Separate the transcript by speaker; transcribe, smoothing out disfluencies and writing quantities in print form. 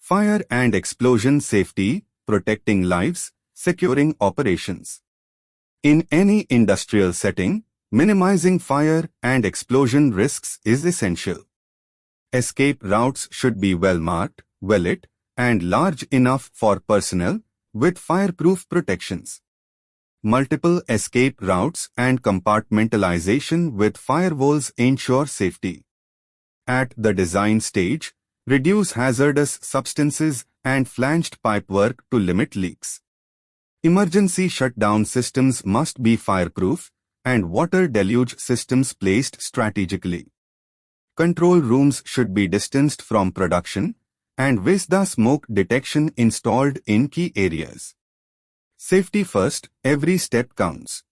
Speaker 1: Fire and explosion safety, protecting lives, securing operations. In any industrial setting, minimizing fire and explosion risks is essential. Escape routes should be well marked, well lit, and large enough for personnel, with fireproof protections. Multiple escape routes and compartmentalization with firewalls ensure safety. At the design stage, reduce hazardous substances and flanged pipework to limit leaks. Emergency shutdown systems must be fireproof and water deluge systems placed strategically. Control rooms should be distanced from production and VISDA smoke detection installed in key areas. Safety first, every step counts.